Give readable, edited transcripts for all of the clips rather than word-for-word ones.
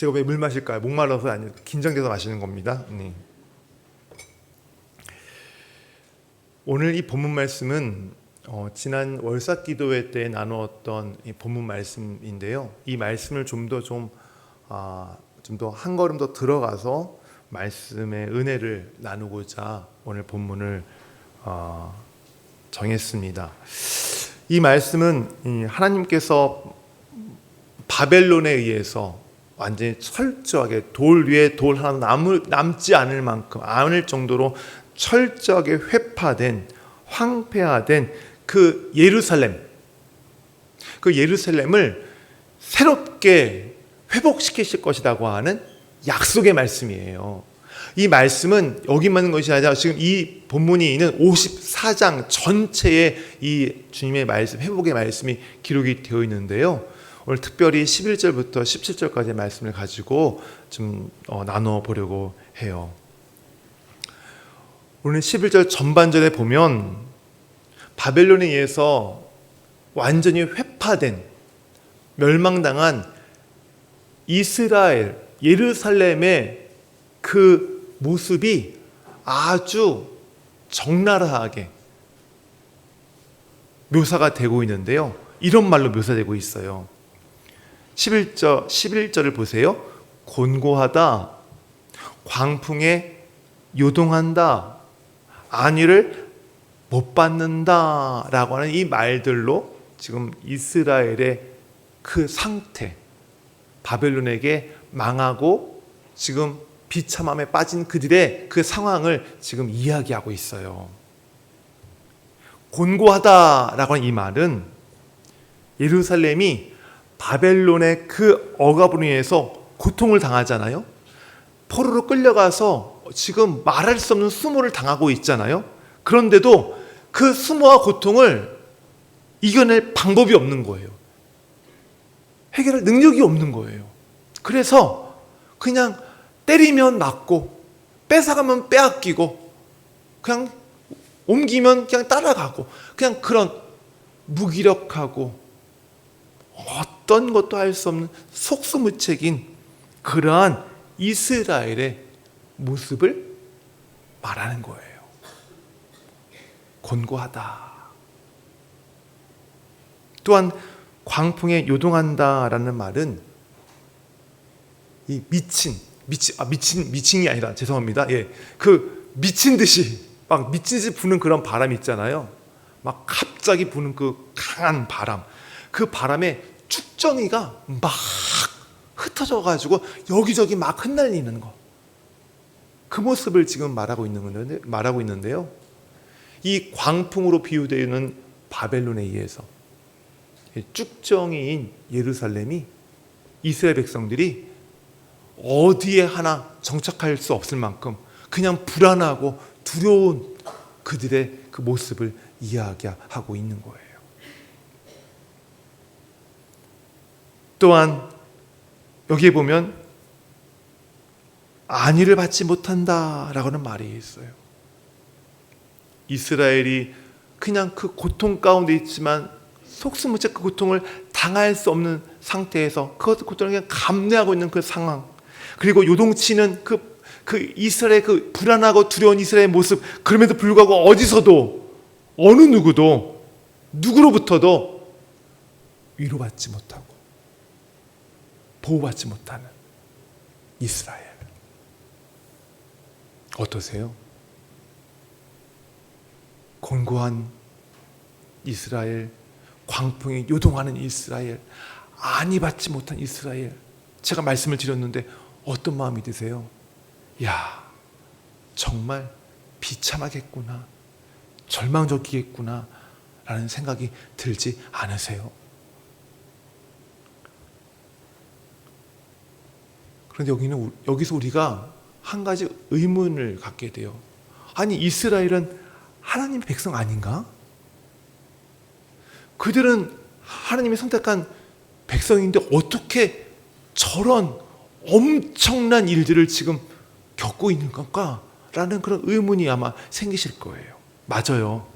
제가 왜 물 마실까요? 목말라서 아니고 긴장돼서 마시는 겁니다. 네. 오늘 이 본문 말씀은 지난 월삭 기도회 때 나누었던 이 본문 말씀인데요. 이 말씀을 좀 더 한 걸음 더 들어가서 말씀의 은혜를 나누고자 오늘 본문을 정했습니다. 이 말씀은 하나님께서 바벨론에 의해서 완전히 철저하게 돌 위에 돌 하나 남지 않을 만큼 않을 정도로 철저하게 회파된 황폐화된 그 예루살렘을 새롭게 회복시키실 것이라고 하는 약속의 말씀이에요. 이 말씀은 여기만 있는 것이 아니라 지금 이 본문이 있는 54장 전체에 이 주님의 말씀, 회복의 말씀이 기록이 되어 있는데요. 오늘 특별히 11절부터 17절까지의 말씀을 가지고 좀 나눠 보려고 해요. 오늘 11절 전반절에 보면 바벨론에 의해서 완전히 회파된 멸망당한 이스라엘, 예루살렘의 그 모습이 아주 적나라하게 묘사가 되고 있는데요. 이런 말로 묘사되고 있어요. 11절을 보세요. 곤고하다, 광풍에 요동한다, 안위를 못 받는다 라고 하는 이 말들로 지금 이스라엘의 그 상태, 바벨론에게 망하고 지금 비참함에 빠진 그들의 그 상황을 지금 이야기하고 있어요. 곤고하다라고 하는 이 말은 예루살렘이 바벨론의 그 억압으로 인해서 고통을 당하잖아요. 포로로 끌려가서 지금 말할 수 없는 수모를 당하고 있잖아요. 그런데도 그 수모와 고통을 이겨낼 방법이 없는 거예요. 해결할 능력이 없는 거예요. 그래서 그냥 때리면 맞고 뺏어가면 빼앗기고 그냥 옮기면 그냥 따라가고 그냥 그런 무기력하고 어떤 것도 할 수 없는 속수무책인 그러한 이스라엘의 모습을 말하는 거예요. 곤고하다. 또한 광풍에 요동한다라는 말은 이 미친이 아니라 죄송합니다. 예, 그 미친 듯이 부는 그런 바람이 있잖아요. 막 갑자기 부는 그 강한 바람. 그 바람에 축정이가 막 흩어져 가지고 여기저기 막 흩날리는 거. 그 모습을 지금 말하고 있는데요. 이 광풍으로 비유되는 바벨론에 의해서 쭉정이인 예루살렘이 이스라엘 백성들이 어디에 하나 정착할 수 없을 만큼 그냥 불안하고 두려운 그들의 그 모습을 이야기하고 있는 거예요. 또한 여기에 보면 안위를 받지 못한다라고 하는 말이 있어요. 이스라엘이 그냥 그 고통 가운데 있지만 속수무책 그 고통을 당할 수 없는 상태에서 그 고통을 그냥 감내하고 있는 그 상황, 그리고 요동치는 그 이스라엘의 그 불안하고 두려운 이스라엘의 모습, 그럼에도 불구하고 어디서도 어느 누구로부터도 위로받지 못하고 보호받지 못하는 이스라엘. 어떠세요? 곤고한 이스라엘, 광풍에 요동하는 이스라엘, 안위 받지 못한 이스라엘. 제가 말씀을 드렸는데 어떤 마음이 드세요? 야, 정말 비참하겠구나, 절망적이겠구나 라는 생각이 들지 않으세요? 그런데 여기서 우리가 한 가지 의문을 갖게 돼요. 아니, 이스라엘은 하나님의 백성 아닌가? 그들은 하나님이 선택한 백성인데 어떻게 저런 엄청난 일들을 지금 겪고 있는 건가? 라는 그런 의문이 아마 생기실 거예요. 맞아요.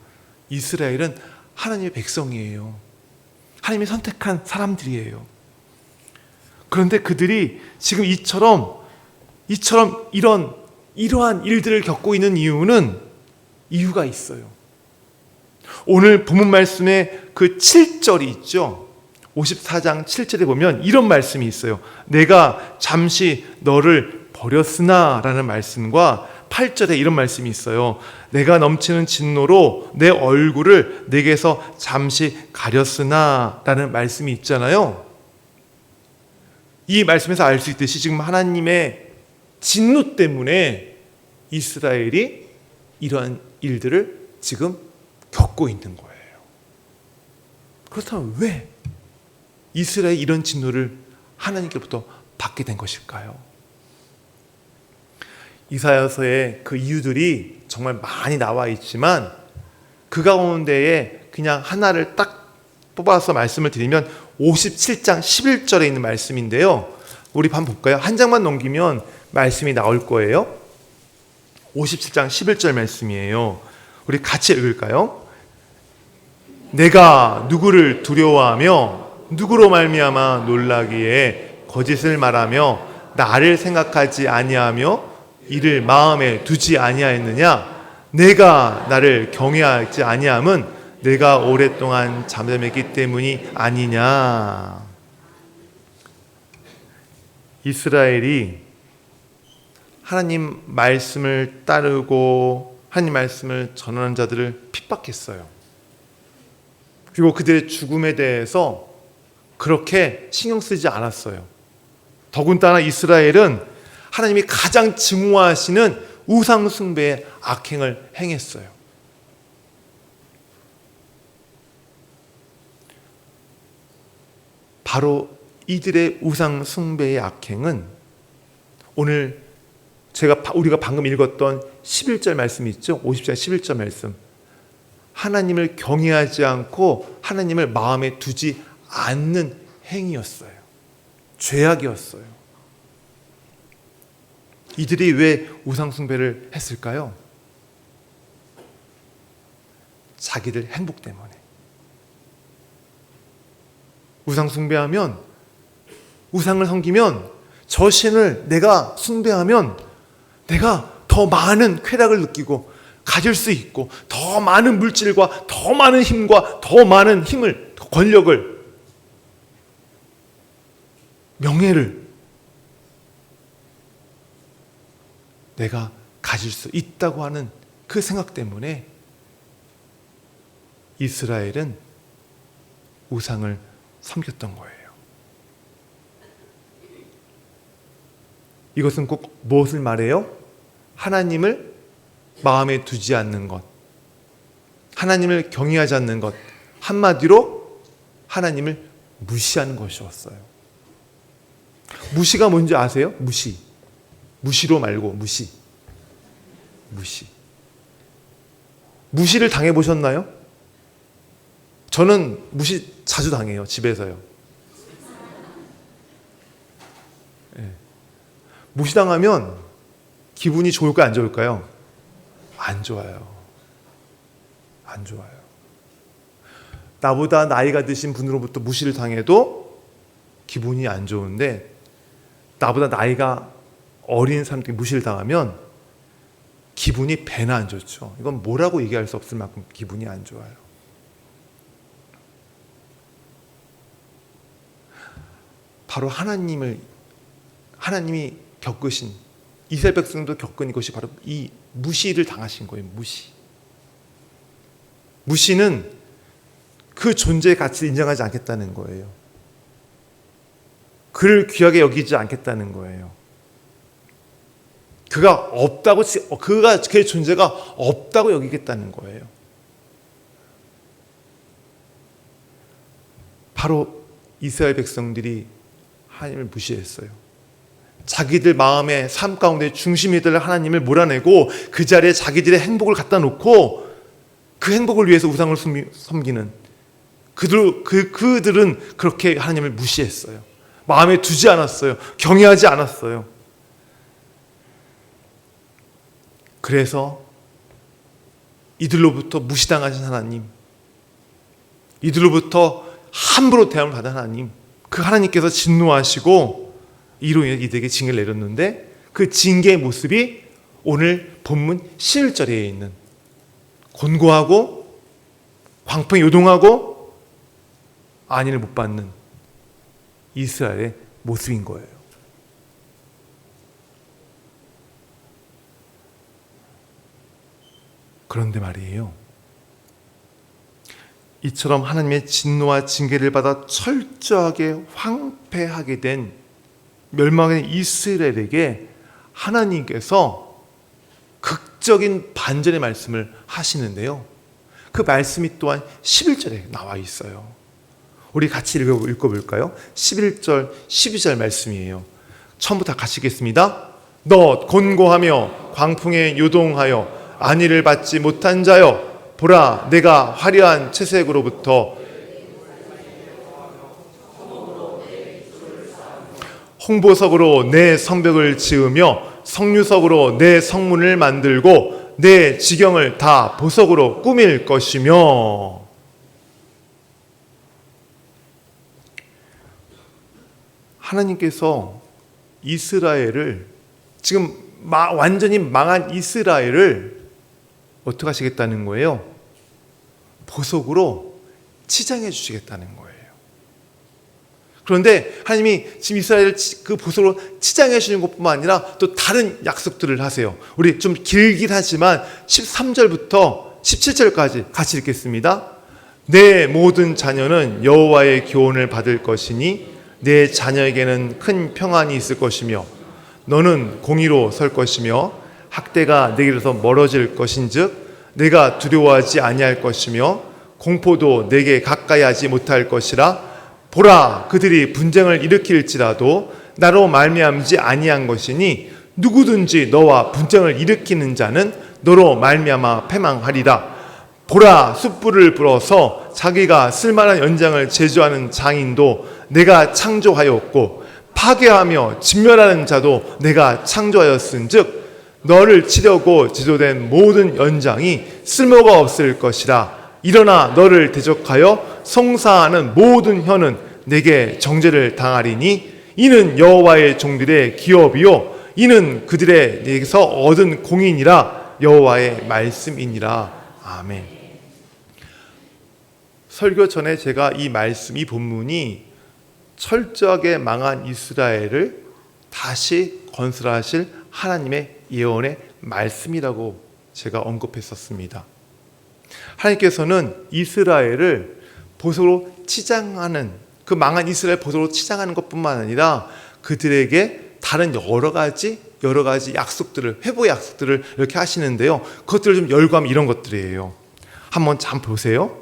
이스라엘은 하나님의 백성이에요. 하나님이 선택한 사람들이에요. 그런데 그들이 지금 이러한 일들을 겪고 있는 이유가 있어요. 오늘 본문 말씀에 그 7절이 있죠. 54장 7절에 보면 이런 말씀이 있어요. 내가 잠시 너를 버렸으나 라는 말씀과 8절에 이런 말씀이 있어요. 내가 넘치는 진노로 내 얼굴을 내게서 잠시 가렸으나 라는 말씀이 있잖아요. 이 말씀에서 알 수 있듯이 지금 하나님의 진노 때문에 이스라엘이 이러한 일들을 지금 겪고 있는 거예요. 그렇다면 왜 이스라엘이 이런 진노를 하나님께로부터 받게 된 것일까요? 이사야서에 그 이유들이 정말 많이 나와 있지만 그 가운데에 그냥 하나를 딱 뽑아서 말씀을 드리면 57장 11절에 있는 말씀인데요. 우리 한번 볼까요? 한 장만 넘기면 말씀이 나올 거예요. 57장 11절 말씀이에요. 우리 같이 읽을까요? 내가 누구를 두려워하며 누구로 말미암아 놀라기에 거짓을 말하며 나를 생각하지 아니하며 이를 마음에 두지 아니하였느냐? 내가 나를 경외하지 아니함은 내가 오랫동안 잠잠했기 때문이 아니냐? 이스라엘이 하나님 말씀을 따르고 하나님 말씀을 전하는 자들을 핍박했어요. 그리고 그들의 죽음에 대해서 그렇게 신경 쓰지 않았어요. 더군다나 이스라엘은 하나님이 가장 증오하시는 우상 숭배의 악행을 행했어요. 바로 이들의 우상 숭배의 악행은 오늘 우리가 방금 읽었던 11절 말씀이 있죠. 50장 11절 말씀. 하나님을 경외하지 않고 하나님을 마음에 두지 않는 행위였어요. 죄악이었어요. 이들이 왜 우상 숭배를 했을까요? 자기들 행복 때문에. 우상 숭배하면, 우상을 섬기면, 저 신을 내가 숭배하면 내가 더 많은 쾌락을 느끼고 가질 수 있고 더 많은 물질과 더 많은 힘과 더 많은 힘을, 권력을, 명예를 내가 가질 수 있다고 하는 그 생각 때문에 이스라엘은 우상을 섬겼던 거예요. 이것은 꼭 무엇을 말해요? 하나님을 마음에 두지 않는 것, 하나님을 경외하지 않는 것, 한마디로 하나님을 무시하는 것이었어요. 무시가 뭔지 아세요? 무시로 말고 무시. 무시를 당해보셨나요? 저는 무시 자주 당해요. 집에서요. 네. 무시당하면 기분이 좋을까요? 안 좋을까요? 안 좋아요. 나보다 나이가 드신 분으로부터 무시를 당해도 기분이 안 좋은데 나보다 나이가 어린 사람들이 무시를 당하면 기분이 배나 안 좋죠. 이건 뭐라고 얘기할 수 없을 만큼 기분이 안 좋아요. 바로 하나님이 겪으신, 이스라엘 백성도 겪은 것이 바로 이 무시를 당하신 거예요. 무시는 그 존재의 가치를 인정하지 않겠다는 거예요. 그를 귀하게 여기지 않겠다는 거예요. 그의 존재가 없다고 여기겠다는 거예요. 바로 이스라엘 백성들이 하나님을 무시했어요. 자기들 마음의 삶 가운데 중심이 될 하나님을 몰아내고 그 자리에 자기들의 행복을 갖다 놓고 그 행복을 위해서 우상을 섬기는 그들은 그렇게 하나님을 무시했어요. 마음에 두지 않았어요. 경외하지 않았어요. 그래서 이들로부터 무시당하신 하나님, 이들로부터 함부로 대함을 받은 하나님, 그 하나님께서 진노하시고 이로 인해 이들에게 징계를 내렸는데 그 징계의 모습이 오늘 본문 11절에 있는 곤고하고 광풍에 요동하고 안위를 못 받는 이스라엘의 모습인 거예요. 그런데 말이에요, 이처럼 하나님의 진노와 징계를 받아 철저하게 황폐하게 된 멸망의 이스라엘에게 하나님께서 극적인 반전의 말씀을 하시는데요, 그 말씀이 또한 11절에 나와 있어요. 우리 같이 읽어볼까요? 11절 12절 말씀이에요. 처음부터 같이 읽겠습니다. 너 곤고하며 광풍에 요동하여 안위를 받지 못한 자여, 보라, 내가 화려한 채색으로부터 홍보석으로 내 성벽을 지으며 석류석으로 내 성문을 만들고 내 지경을 다 보석으로 꾸밀 것이며. 하나님께서 이스라엘을, 지금 완전히 망한 이스라엘을 어떻게 하시겠다는 거예요? 보석으로 치장해 주시겠다는 거예요. 그런데 하나님이 지금 이스라엘을 그 보석으로 치장해 주시는 것뿐만 아니라 또 다른 약속들을 하세요. 우리 좀 길긴 하지만 13절부터 17절까지 같이 읽겠습니다. 내 모든 자녀는 여호와의 교훈을 받을 것이니 내 자녀에게는 큰 평안이 있을 것이며 너는 공의로 설 것이며 학대가 내게로서 멀어질 것인즉 내가 두려워하지 아니할 것이며 공포도 내게 가까이 하지 못할 것이라. 보라, 그들이 분쟁을 일으킬지라도 나로 말미암지 아니한 것이니 누구든지 너와 분쟁을 일으키는 자는 너로 말미암아 패망하리라. 보라, 숯불을 불어서 자기가 쓸만한 연장을 제조하는 장인도 내가 창조하였고 파괴하며 진멸하는 자도 내가 창조하였은즉 너를 치려고 제조된 모든 연장이 쓸모가 없을 것이라. 일어나 너를 대적하여 송사하는 모든 혀는 내게 정죄를 당하리니 이는 여호와의 종들의 기업이요 이는 그들의 내게서 얻은 공인이라. 여호와의 말씀이니라. 아멘. 설교 전에 제가 이 말씀, 이 본문이 철저하게 망한 이스라엘을 다시 건설하실 하나님의 예언의 말씀이라고 제가 언급했었습니다. 하나님께서는 이스라엘을 보석으로 치장하는, 그 망한 이스라엘 보석으로 치장하는 것뿐만 아니라 그들에게 다른 여러 가지 약속들을, 회복의 약속들을 이렇게 하시는데요, 그것들을 좀 열거하면 이런 것들이에요. 한번 참 보세요.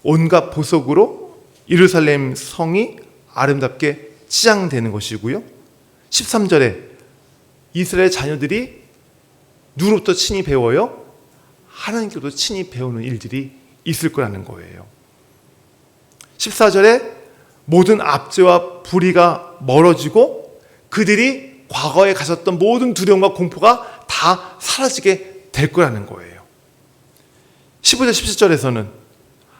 온갖 보석으로 예루살렘 성이 아름답게 치장되는 것이고요, 13절에 이스라엘 자녀들이 누구로부터 친히 배워요? 하나님께로부터 친히 배우는 일들이 있을 거라는 거예요. 14절에 모든 압제와 불의가 멀어지고 그들이 과거에 가졌던 모든 두려움과 공포가 다 사라지게 될 거라는 거예요. 15절 17절에서는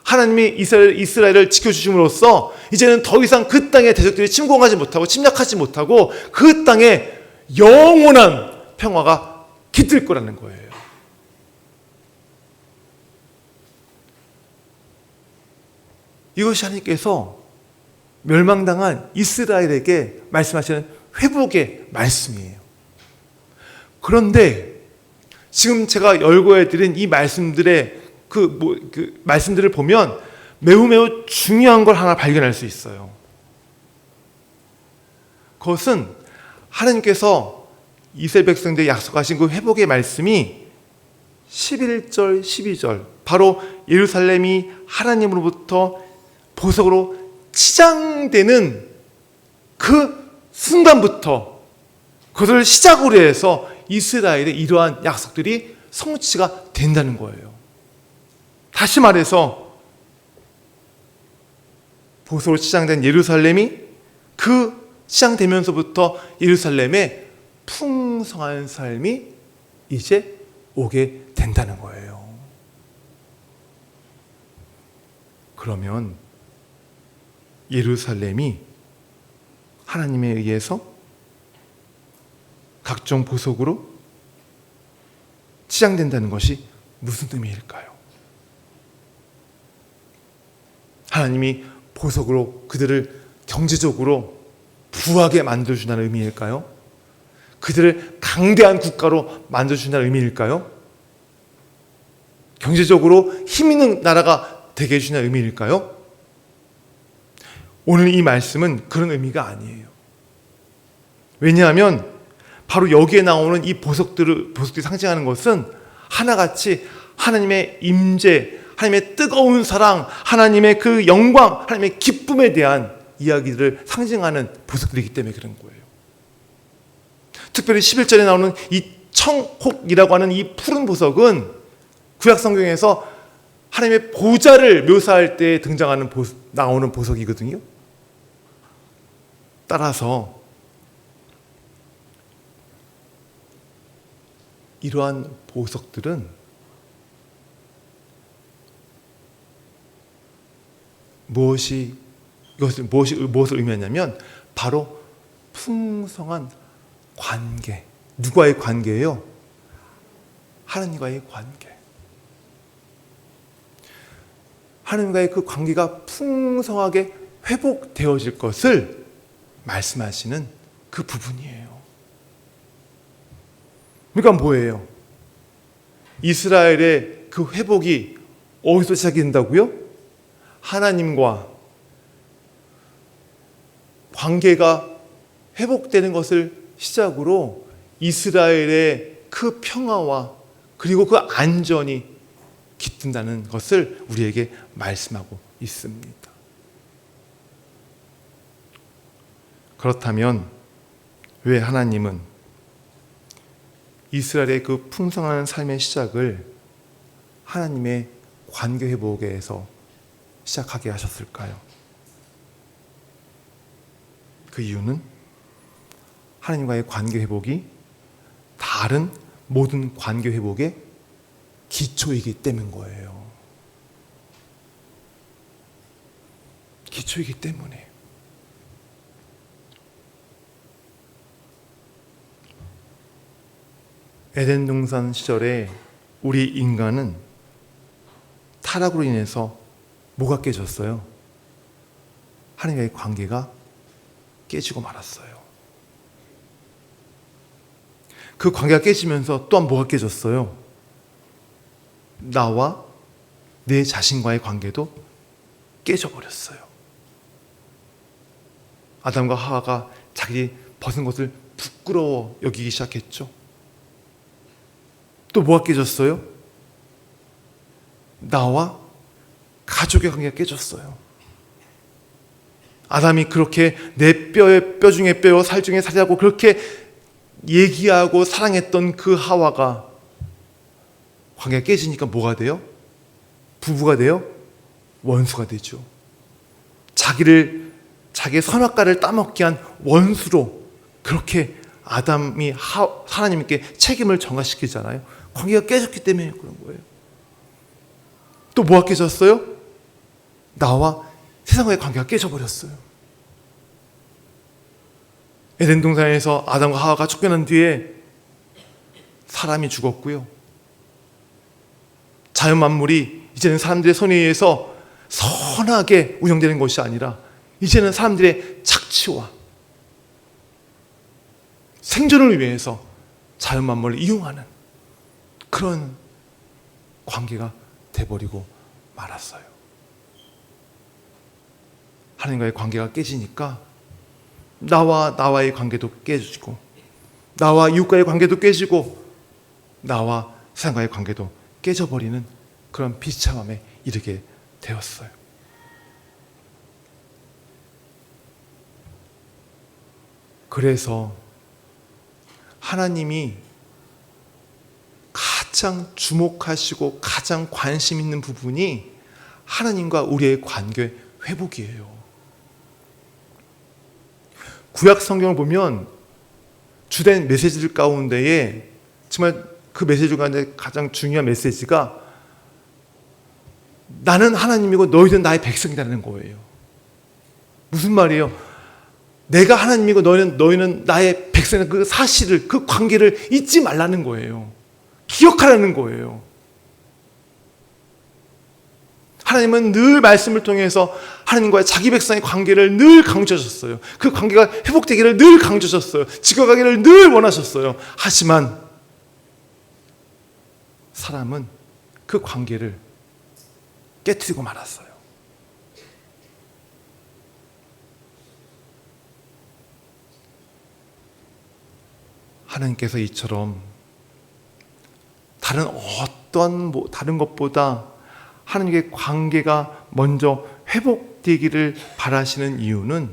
하나님이 이스라엘을 지켜주심으로써 이제는 더 이상 그 땅에 대적들이 침공하지 못하고 침략하지 못하고 그 땅에 영원한 평화가 깃들 거라는 거예요. 이것이 하나님께서 멸망당한 이스라엘에게 말씀하시는 회복의 말씀이에요. 그런데 지금 제가 열거해드린 이 말씀들의 말씀들을 보면 매우 중요한 걸 하나 발견할 수 있어요. 그것은 하나님께서 이스라엘 백성들에게 약속하신 그 회복의 말씀이 11절, 12절, 바로 예루살렘이 하나님으로부터 보석으로 치장되는 그 순간부터, 그것을 시작으로 해서 이스라엘의 이러한 약속들이 성취가 된다는 거예요. 다시 말해서 보석으로 치장된 예루살렘이 그 치장되면서부터 예루살렘의 풍성한 삶이 이제 오게 된다는 거예요. 그러면 예루살렘이 하나님에 의해서 각종 보석으로 치장된다는 것이 무슨 의미일까요? 하나님이 보석으로 그들을 경제적으로 부하게 만들어준다는 의미일까요? 그들을 강대한 국가로 만들어준다는 의미일까요? 경제적으로 힘 있는 나라가 되게 해주는 의미일까요? 오늘 이 말씀은 그런 의미가 아니에요. 왜냐하면 바로 여기에 나오는 이 보석들이 상징하는 것은 하나같이 하나님의 임재, 하나님의 뜨거운 사랑, 하나님의 그 영광, 하나님의 기쁨에 대한 이야기들을 상징하는 보석들이기 때문에 그런 거예요. 특별히 11절에 나오는 이 청혹이라고 하는 이 푸른 보석은 구약 성경에서 하나님의 보좌를 묘사할 때 등장하는 나오는 보석이거든요. 따라서 이러한 보석들은 무엇을 의미하냐면 바로 풍성한 관계. 누구와의 관계예요? 하나님과의 관계. 하나님과의 그 관계가 풍성하게 회복되어질 것을 말씀하시는 그 부분이에요. 그러니까 뭐예요? 이스라엘의 그 회복이 어디서 시작이 된다고요? 하나님과 관계가 회복되는 것을 시작으로 이스라엘의 그 평화와 그리고 그 안전이 깃든다는 것을 우리에게 말씀하고 있습니다. 그렇다면 왜 하나님은 이스라엘의 그 풍성한 삶의 시작을 하나님의 관계 회복에서 시작하게 하셨을까요? 그 이유는 하나님과의 관계 회복이 다른 모든 관계 회복의 기초이기 때문인 거예요. 기초이기 때문에. 에덴 동산 시절에 우리 인간은 타락으로 인해서 뭐가 깨졌어요? 하나님과의 관계가 깨지고 말았어요. 그 관계가 깨지면서 또한 뭐가 깨졌어요? 나와 내 자신과의 관계도 깨져버렸어요. 아담과 하와가 자기 벗은 것을 부끄러워 여기기 시작했죠. 또 뭐가 깨졌어요? 나와 가족의 관계가 깨졌어요. 아담이 그렇게 내 뼈의 뼈 중에 뼈요 살 중에 살이라고 그렇게 얘기하고 사랑했던 그 하와가 관계가 깨지니까 뭐가 돼요? 부부가 돼요? 원수가 되죠. 자기의 선악과를 따먹게 한 원수로 그렇게 아담이 하나님께 책임을 전가시키잖아요. 관계가 깨졌기 때문에 그런 거예요. 또 뭐가 깨졌어요? 나와 세상과의 관계가 깨져버렸어요. 에덴 동산에서 아담과 하와가 쫓겨난 뒤에 사람이 죽었고요. 자연 만물이 이제는 사람들의 손에 의해서 선하게 운영되는 것이 아니라 이제는 사람들의 착취와 생존을 위해서 자연 만물을 이용하는 그런 관계가 돼버리고 말았어요. 하나님과의 관계가 깨지니까 나와의 관계도 깨지고 나와 이웃과의 관계도 깨지고 나와 세상과의 관계도 깨져버리는 그런 비참함에 이르게 되었어요. 그래서 하나님이 가장 주목하시고 가장 관심 있는 부분이 하나님과 우리의 관계 회복이에요. 구약 성경을 보면 주된 메시지들 가운데에 정말 그 메시지 가운데 가장 중요한 메시지가 나는 하나님이고 너희들은 나의 백성이라는 거예요. 무슨 말이에요? 내가 하나님이고 너희는 나의 백성이라는 그 사실을, 그 관계를 잊지 말라는 거예요. 기억하라는 거예요. 하나님은 늘 말씀을 통해서 하나님과의 자기 백성의 관계를 늘 강조하셨어요. 그 관계가 회복되기를 늘 강조하셨어요. 지켜가기를 늘 원하셨어요. 하지만 사람은 그 관계를 깨뜨리고 말았어요. 하나님께서 이처럼 다른 것보다 하나님의 관계가 먼저 회복되기를 바라시는 이유는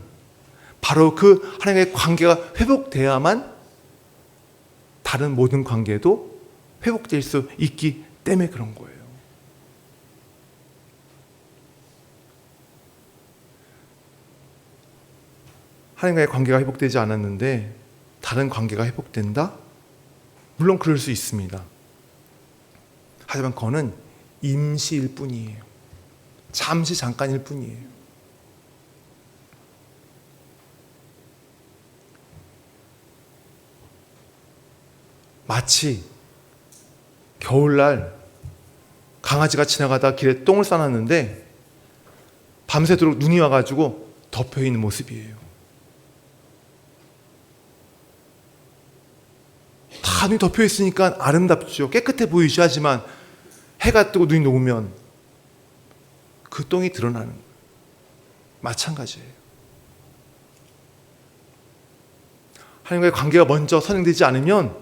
바로 그 하나님의 관계가 회복돼야만 다른 모든 관계도 회복될 수 있기 때문에 그런 거예요. 하나님과의 관계가 회복되지 않았는데 다른 관계가 회복된다? 물론 그럴 수 있습니다. 하지만 그거는 임시일 뿐이에요. 잠깐일 뿐이에요. 마치 겨울날 강아지가 지나가다 길에 똥을 싸놨는데 밤새도록 눈이 와가지고 덮여있는 모습이에요. 다 눈이 덮여있으니까 아름답죠. 깨끗해 보이죠. 하지만 해가 뜨고 눈이 녹으면 그 똥이 드러나는 거예요. 마찬가지예요. 하나님과의 관계가 먼저 선행되지 않으면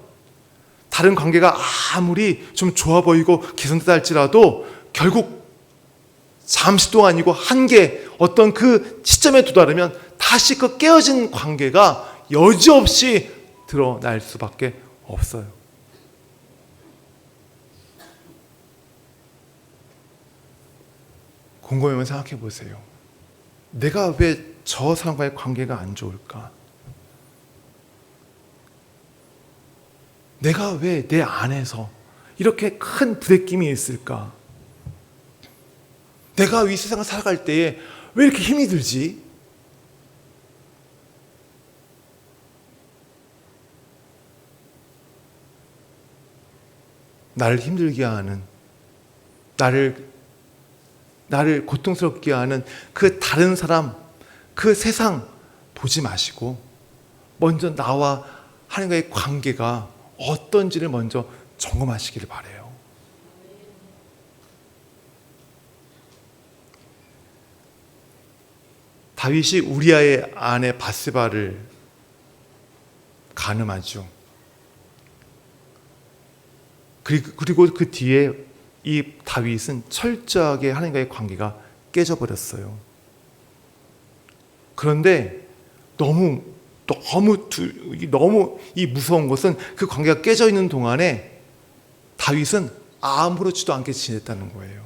다른 관계가 아무리 좀 좋아 보이고 개선되다 할지라도 결국 잠시 동안이고 한계 어떤 그 시점에 도달하면 다시 그 깨어진 관계가 여지없이 드러날 수밖에 없어요. 곰곰이 한번 생각해 보세요. 내가 왜 저 사람과의 관계가 안 좋을까? 내가 왜 내 안에서 이렇게 큰 부대낌이 있을까? 내가 이 세상을 살아갈 때에 왜 이렇게 힘이 들지? 나를 힘들게 하는, 나를 고통스럽게 하는 그 다른 사람, 그 세상 보지 마시고 먼저 나와 하나님과의 관계가 어떤지를 먼저 점검하시기를 바라요. 다윗이 우리아의 아내 밧세바를 간음하죠. 그리고 그 뒤에 이 다윗은 철저하게 하나님과의 관계가 깨져버렸어요. 그런데 너무 이 무서운 것은 그 관계가 깨져 있는 동안에 다윗은 아무렇지도 않게 지냈다는 거예요.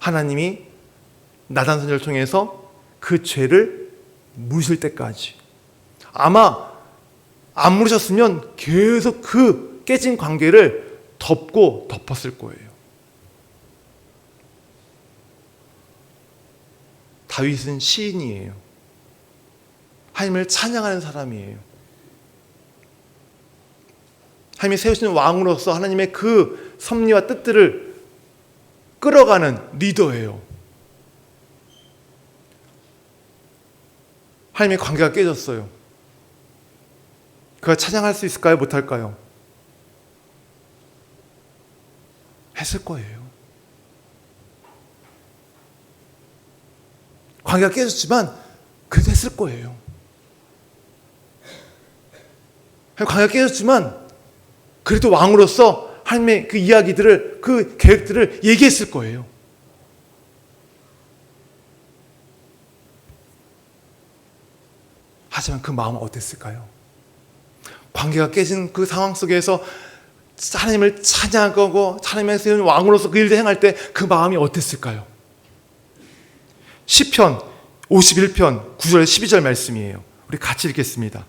하나님이 나단 선지자를 통해서 그 죄를 물으실 때까지, 아마 안 물으셨으면 계속 그 깨진 관계를 덮었을 거예요. 다윗은 시인이에요. 하나님을 찬양하는 사람이에요. 하나님이 세우시는 왕으로서 하나님의 그 섭리와 뜻들을 끌어가는 리더예요. 하나님의 관계가 깨졌어요. 그가 찬양할 수 있을까요? 못할까요? 했을 거예요. 관계가 깨졌지만 그래도 했을 거예요. 관계가 깨졌지만 그래도 왕으로서 하나님의 그 이야기들을, 그 계획들을 얘기했을 거예요. 하지만 그 마음은 어땠을까요? 관계가 깨진 그 상황 속에서 하나님을 찬양하고 하나님의 세운 왕으로서 그 일을 행할 때 그 마음이 어땠을까요? 시편 51편 9절 12절 말씀이에요. 우리 같이 읽겠습니다.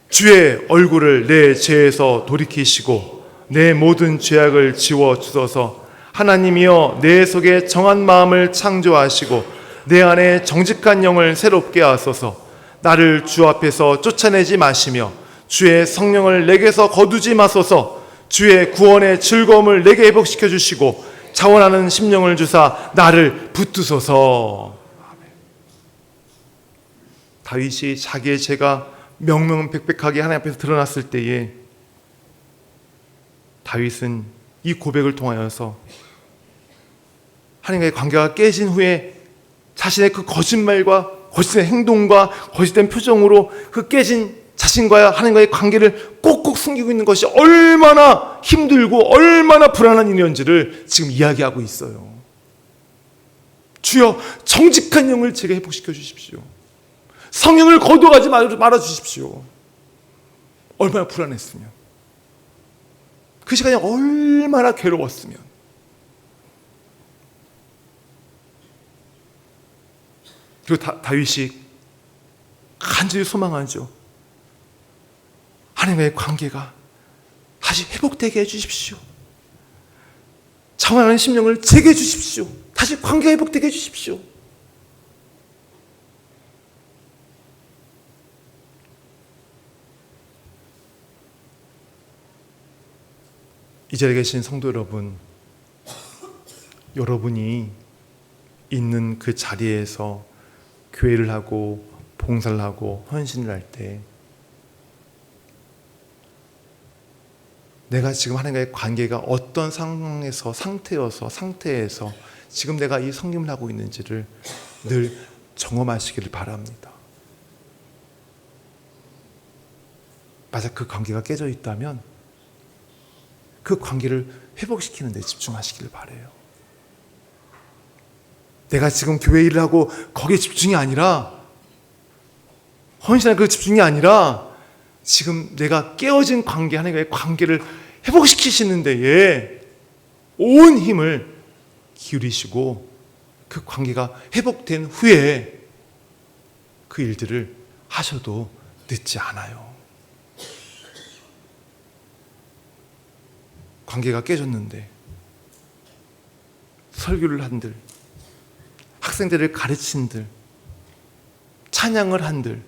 주의 얼굴을 내 죄에서 돌이키시고 내 모든 죄악을 지워 주소서. 하나님이여 내 속에 정한 마음을 창조하시고 내 안에 정직한 영을 새롭게 하소서. 나를 주 앞에서 쫓아내지 마시며 주의 성령을 내게서 거두지 마소서. 주의 구원의 즐거움을 내게 회복시켜 주시고 자원하는 심령을 주사 나를 붙드소서. 다윗이 자기의 죄가 명명백백하게 하나님 앞에서 드러났을 때에 다윗은 이 고백을 통하여서 하나님과의 관계가 깨진 후에 자신의 그 거짓말과 거짓된 행동과 거짓된 표정으로 그 깨진 자신과 하나님과의 관계를 꼭꼭 숨기고 있는 것이 얼마나 힘들고 얼마나 불안한 일이었는지를 지금 이야기하고 있어요. 주여 정직한 영을 제게 회복시켜 주십시오. 성령을 거둬가지 말아 주십시오. 얼마나 불안했으면, 그 시간이 얼마나 괴로웠으면. 그리고 다윗이 간절히 소망하죠. 하나님과의 관계가 다시 회복되게 해주십시오. 자원하는 심령을 제게 해주십시오. 다시 관계가 회복되게 해주십시오. 이 자리에 계신 성도 여러분, 여러분이 있는 그 자리에서 교회를 하고 봉사를 하고 헌신을 할 때 내가 지금 하나님과의 관계가 어떤 상태에서 지금 내가 이 섬김을 하고 있는지를 늘 점검하시기를 바랍니다. 만약 그 관계가 깨져 있다면 그 관계를 회복시키는 데 집중하시기를 바라요. 내가 지금 교회 일을 하고 거기에 집중이 아니라, 헌신할 그 집중이 아니라 지금 내가 깨어진 관계, 하나님과의 관계를 회복시키시는 데에 온 힘을 기울이시고 그 관계가 회복된 후에 그 일들을 하셔도 늦지 않아요. 관계가 깨졌는데 설교를 한들, 학생들을 가르친들, 찬양을 한들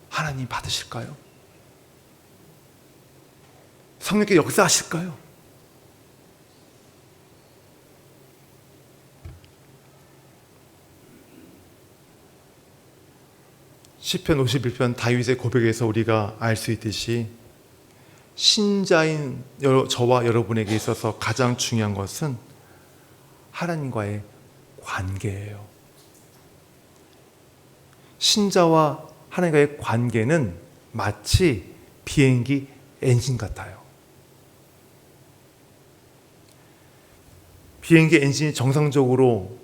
하나님 받으실까요? 성령께 역사하실까요? 시편 51편 다윗의 고백에서 우리가 알 수 있듯이 신자인 저와 여러분에게 있어서 가장 중요한 것은 하나님과의 관계예요. 신자와 하나님과의 관계는 마치 비행기 엔진 같아요. 비행기 엔진이 정상적으로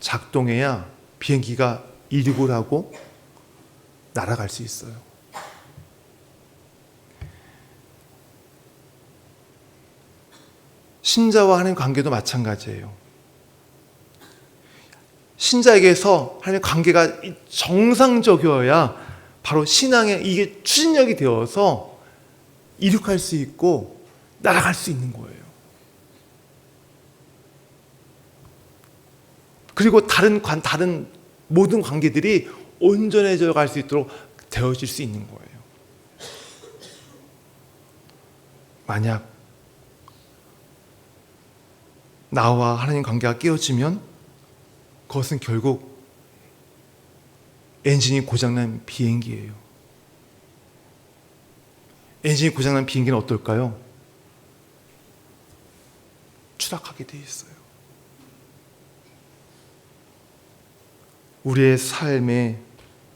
작동해야 비행기가 이륙을 하고 날아갈 수 있어요. 신자와 하나님 관계도 마찬가지예요. 신자에게서 하나님 관계가 정상적이어야 바로 신앙의 이게 추진력이 되어서 이륙할 수 있고 날아갈 수 있는 거예요. 그리고 다른 모든 관계들이 온전해져 갈 수 있도록 되어질 수 있는 거예요. 만약 나와 하나님 관계가 깨어지면 그것은 결국 엔진이 고장난 비행기예요. 엔진이 고장난 비행기는 어떨까요? 추락하게 돼 있어요. 우리의 삶에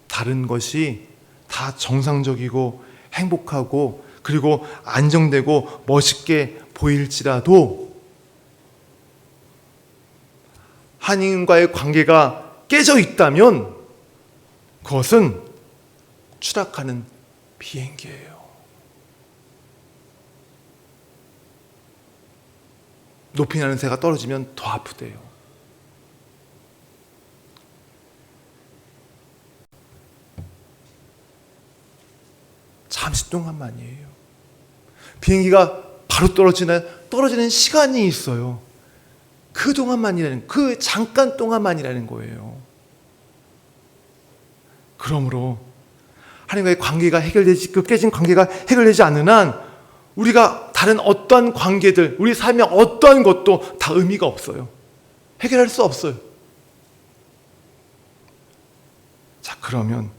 다른 것이 다 정상적이고 행복하고 그리고 안정되고 멋있게 보일지라도 하나님과의 관계가 깨져 있다면 그것은 추락하는 비행기예요. 높이 나는 새가 떨어지면 더 아프대요. 잠시 동안만이에요. 비행기가 바로 떨어지나요? 떨어지는 시간이 있어요. 그 잠깐 동안만이라는 거예요. 그러므로 하나님과의 관계가 해결되지, 그 깨진 관계가 해결되지 않는 한 우리가 다른 어떠한 관계들, 우리 삶의 어떠한 것도 다 의미가 없어요. 해결할 수 없어요. 자, 그러면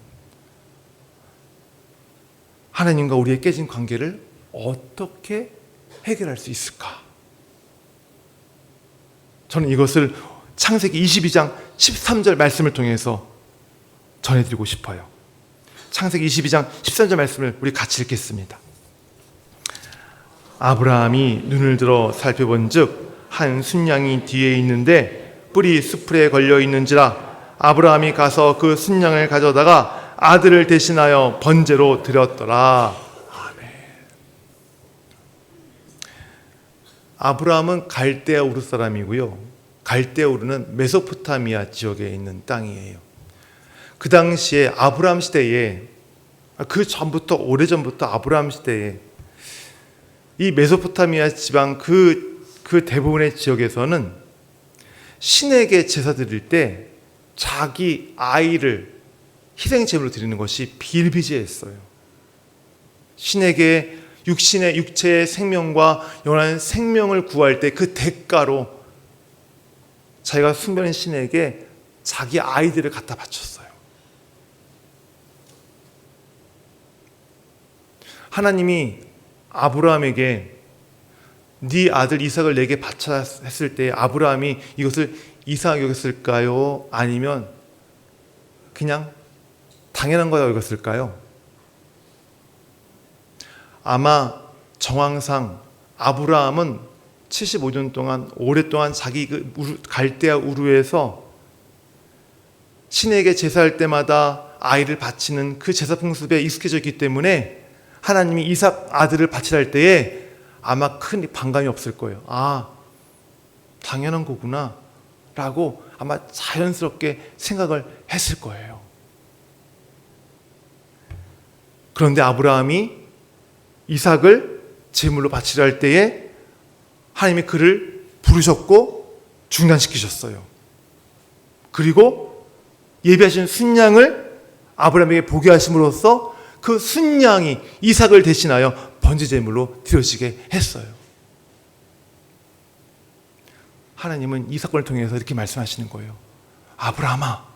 하나님과 우리의 깨진 관계를 어떻게 해결할 수 있을까? 저는 이것을 창세기 22장 13절 말씀을 통해서 전해드리고 싶어요. 창세기 22장 13절 말씀을 우리 같이 읽겠습니다. 아브라함이 눈을 들어 살펴본즉 한 순양이 뒤에 있는데 뿔이 수풀에 걸려 있는지라 아브라함이 가서 그 순양을 가져다가 아들을 대신하여 번제로 드렸더라. 아멘. 아브라함은 갈대아 우르 사람이고요. 갈대아 우르는 메소포타미아 지역에 있는 땅이에요. 그 당시에 아브라함 시대에, 그 전부터, 오래전부터 아브라함 시대에 이 메소포타미아 지방 그 대부분의 지역에서는 신에게 제사 드릴 때 자기 아이를 희생제물로 드리는 것이 비일비재했어요. 신에게 육체의 생명과 영원한 생명을 구할 때 그 대가로 자기가 숭배하는 신에게 자기 아이들을 갖다 바쳤어요. 하나님이 아브라함에게 네 아들 이삭을 내게 바쳐 했을 때 아브라함이 이것을 이상하게 여겼을까요? 아니면 그냥 당연한 거라고 여겼을까요? 아마 정황상 아브라함은 75년 동안 오랫동안 자기 갈대아 우르에서 신에게 제사할 때마다 아이를 바치는 그 제사 풍습에 익숙해져 있기 때문에 하나님이 이삭 아들을 바치라 할 때에 아마 큰 반감이 없을 거예요. 아, 당연한 거구나 라고 아마 자연스럽게 생각을 했을 거예요. 그런데 아브라함이 이삭을 제물로 바치라 할 때에 하나님이 그를 부르셨고 중단시키셨어요. 그리고 예비하신 순양을 아브라함에게 보게 하심으로써 그 순양이 이삭을 대신하여 번제제물로 드려지게 했어요. 하나님은 이 사건을 통해서 이렇게 말씀하시는 거예요. 아브라함아,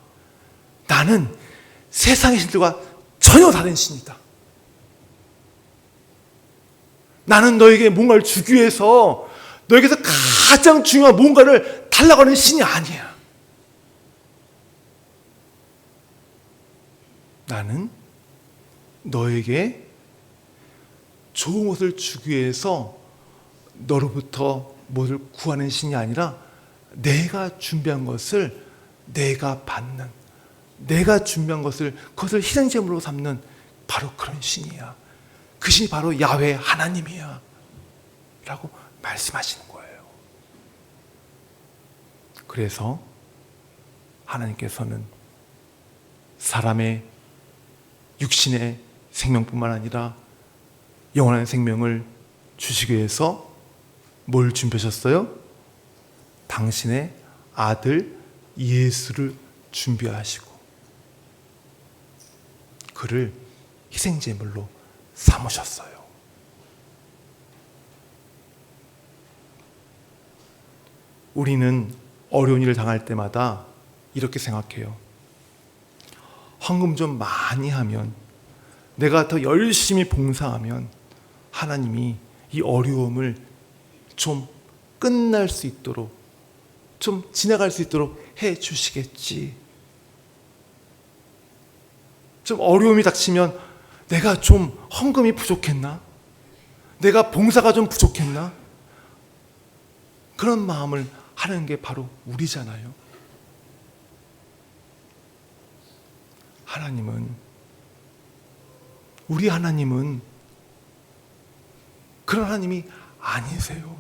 나는 세상의 신들과 전혀 다른 신이다. 나는 너에게 뭔가를 주기 위해서 너에게서 가장 중요한 뭔가를 달라고 하는 신이 아니야. 나는 너에게 좋은 것을 주기 위해서 너로부터 뭐를 구하는 신이 아니라 내가 준비한 것을 내가 받는, 내가 준비한 것을 그것을 희생제물로 삼는 바로 그런 신이야. 그 신이 바로 야훼 하나님이야 라고 말씀하시는 거예요. 그래서 하나님께서는 사람의 육신의 생명뿐만 아니라 영원한 생명을 주시기 위해서 뭘 준비하셨어요? 당신의 아들 예수를 준비하시고 그를 희생제물로 삼으셨어요. 우리는 어려운 일을 당할 때마다 이렇게 생각해요. 헌금 좀 많이 하면, 내가 더 열심히 봉사하면 하나님이 이 어려움을 좀 끝날 수 있도록, 좀 지나갈 수 있도록 해 주시겠지. 좀 어려움이 닥치면 내가 좀 헌금이 부족했나? 내가 봉사가 좀 부족했나? 그런 마음을 하는 게 바로 우리잖아요. 우리 하나님은 그런 하나님이 아니세요.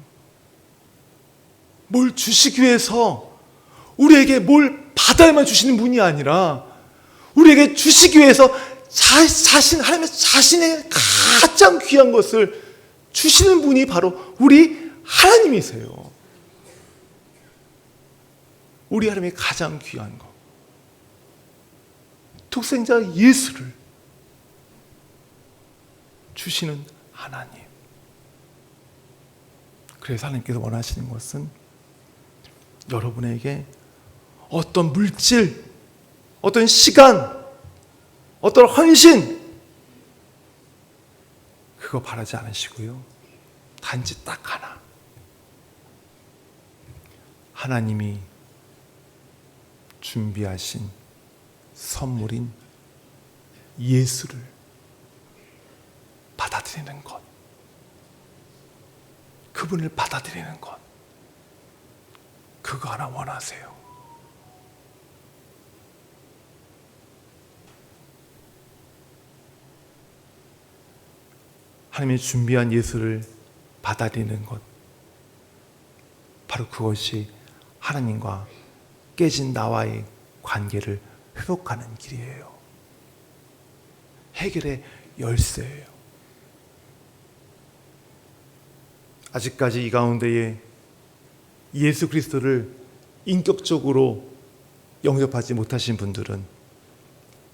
뭘 주시기 위해서 우리에게 뭘 받아야만 주시는 분이 아니라 우리에게 주시기 위해서 하나님의 자신의 가장 귀한 것을 주시는 분이 바로 우리 하나님이세요. 우리 하나님의 가장 귀한 것, 독생자 예수를 주시는 하나님. 그래서 하나님께서 원하시는 것은 여러분에게 어떤 물질, 어떤 시간, 어떤 헌신, 그거 바라지 않으시고요. 단지 딱 하나. 하나님이 준비하신 선물인 예수를 받아들이는 것. 그분을 받아들이는 것. 그거 하나 원하세요. 하나님이 준비한 예수를 받아들이는 것, 바로 그것이 하나님과 깨진 나와의 관계를 회복하는 길이에요. 해결의 열쇠예요. 아직까지 이 가운데에 예수 그리스도를 인격적으로 영접하지 못하신 분들은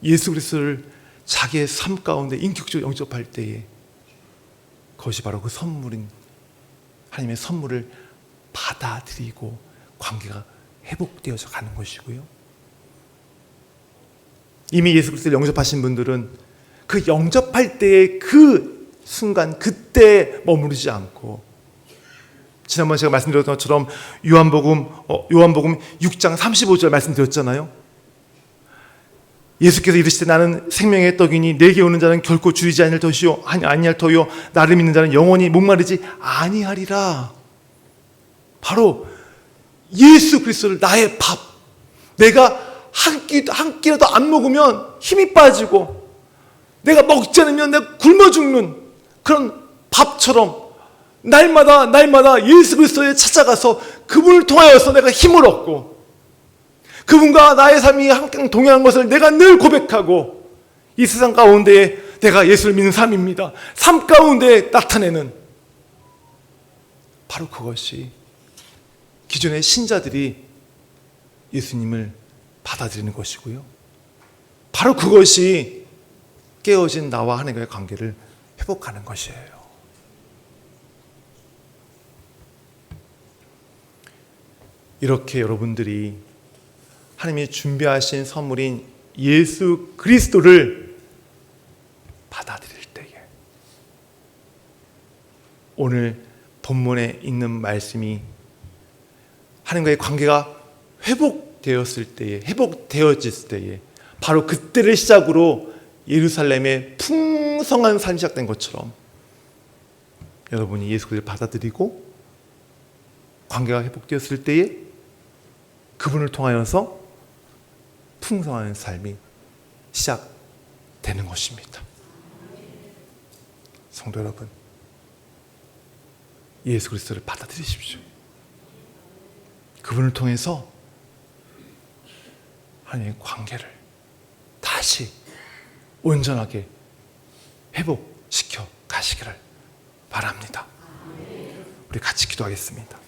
예수 그리스도를 자기의 삶 가운데 인격적으로 영접할 때에 그것이 바로 그 선물인 하나님의 선물을 받아들이고 관계가 회복되어져 가는 것이고요. 이미 예수 그리스도를 영접하신 분들은 그 영접할 때의 그 순간, 그때 머무르지 않고, 지난번에 제가 말씀드렸던 것처럼 요한복음 6장 35절 말씀드렸잖아요. 예수께서 이르시되 나는 생명의 떡이니 내게 오는 자는 결코 줄이지 아니할 터요 나를 믿는 자는 영원히 목마르지 아니하리라. 바로 예수 그리스도를 나의 밥, 내가 한 끼라도 안 먹으면 힘이 빠지고 내가 먹지 않으면 내가 굶어 죽는 그런 밥처럼 날마다 예수 그리스도에 찾아가서 그분을 통하여서 내가 힘을 얻고 그분과 나의 삶이 함께 동행한 것을 내가 늘 고백하고 이 세상 가운데에 내가 예수를 믿는 삶입니다. 삶 가운데 나타내는 바로 그것이 기존의 신자들이 예수님을 받아들이는 것이고요. 바로 그것이 깨어진 나와 하나님과의 관계를 회복하는 것이에요. 이렇게 여러분들이 하나님이 준비하신 선물인 예수 그리스도를 받아들일 때에 오늘 본문에 있는 말씀이 하나님과의 관계가 회복되었을 때에 바로 그때를 시작으로 예루살렘의 풍성한 삶이 시작된 것처럼 여러분이 예수 그리스도를 받아들이고 관계가 회복되었을 때에 그분을 통하여서 풍성한 삶이 시작되는 것입니다. 성도 여러분, 예수 그리스도를 받아들이십시오. 그분을 통해서 하나님의 관계를 다시 온전하게 회복시켜 가시기를 바랍니다. 우리 같이 기도하겠습니다.